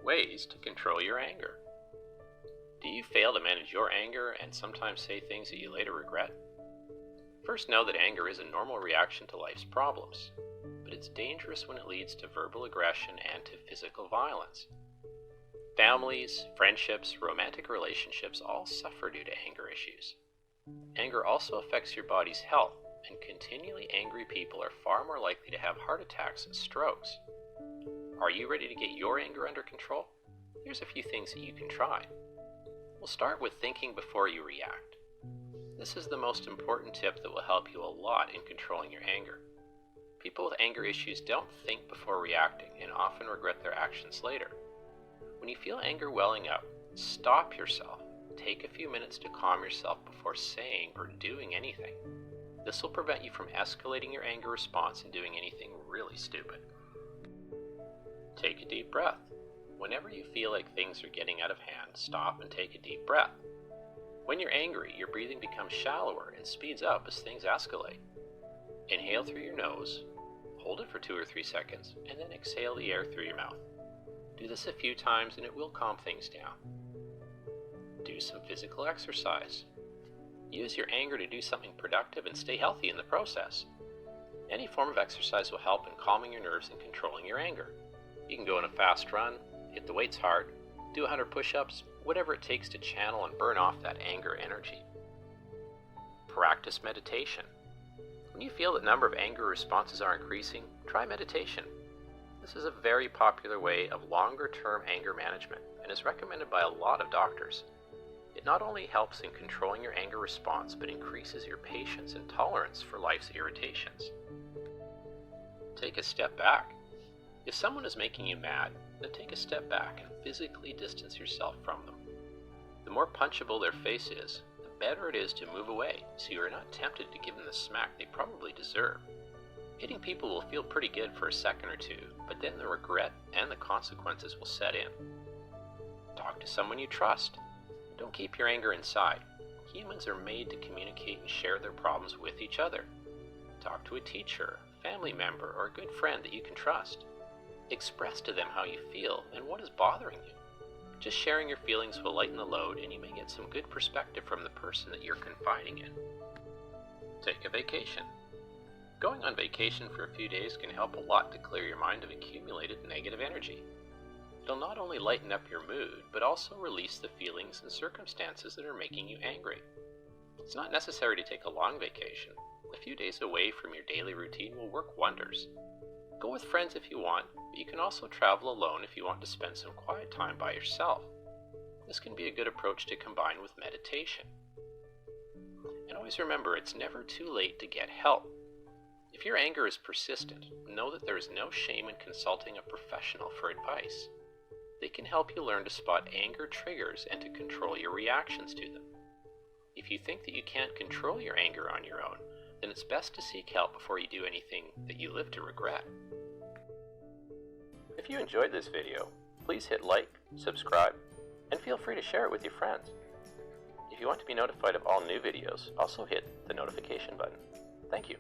Ways to control your anger. Do you fail to manage your anger and sometimes say things that you later regret? First, know that anger is a normal reaction to life's problems, but it's dangerous when it leads to verbal aggression and to physical violence. Families, friendships, romantic relationships all suffer due to anger issues. Anger also affects your body's health, and continually angry people are far more likely to have heart attacks and strokes. Are you ready to get your anger under control? Here's a few things that you can try. We'll start with thinking before you react. This is the most important tip that will help you a lot in controlling your anger. People with anger issues don't think before reacting and often regret their actions later. When you feel anger welling up, stop yourself. Take a few minutes to calm yourself before saying or doing anything. This will prevent you from escalating your anger response and doing anything really stupid. Take a deep breath. Whenever you feel like things are getting out of hand, stop and take a deep breath. When you're angry, your breathing becomes shallower and speeds up as things escalate. Inhale through your nose, hold it for 2 or 3 seconds, and then exhale the air through your mouth. Do this a few times and it will calm things down. Do some physical exercise. Use your anger to do something productive and stay healthy in the process. Any form of exercise will help in calming your nerves and controlling your anger. You can go on a fast run, hit the weights hard, do 100 push-ups, whatever it takes to channel and burn off that anger energy. Practice meditation. When you feel the number of anger responses are increasing, try meditation. This is a very popular way of longer-term anger management and is recommended by a lot of doctors. It not only helps in controlling your anger response, but increases your patience and tolerance for life's irritations. Take a step back. If someone is making you mad, then take a step back and physically distance yourself from them. The more punchable their face is, the better it is to move away so you are not tempted to give them the smack they probably deserve. Hitting people will feel pretty good for a second or two, but then the regret and the consequences will set in. Talk to someone you trust. Don't keep your anger inside. Humans are made to communicate and share their problems with each other. Talk to a teacher, family member, or a good friend that you can trust. Express to them how you feel and what is bothering you. Just sharing your feelings will lighten the load and you may get some good perspective from the person that you're confiding in. Take a vacation. Going on vacation for a few days can help a lot to clear your mind of accumulated negative energy. It'll not only lighten up your mood, but also release the feelings and circumstances that are making you angry. It's not necessary to take a long vacation. A few days away from your daily routine will work wonders. Go with friends if you want, but you can also travel alone if you want to spend some quiet time by yourself. This can be a good approach to combine with meditation. And always remember, it's never too late to get help. If your anger is persistent, know that there is no shame in consulting a professional for advice. They can help you learn to spot anger triggers and to control your reactions to them. If you think that you can't control your anger on your own, then it's best to seek help before you do anything that you live to regret. If you enjoyed this video, please hit like, subscribe, and feel free to share it with your friends. If you want to be notified of all new videos, also hit the notification button. Thank you.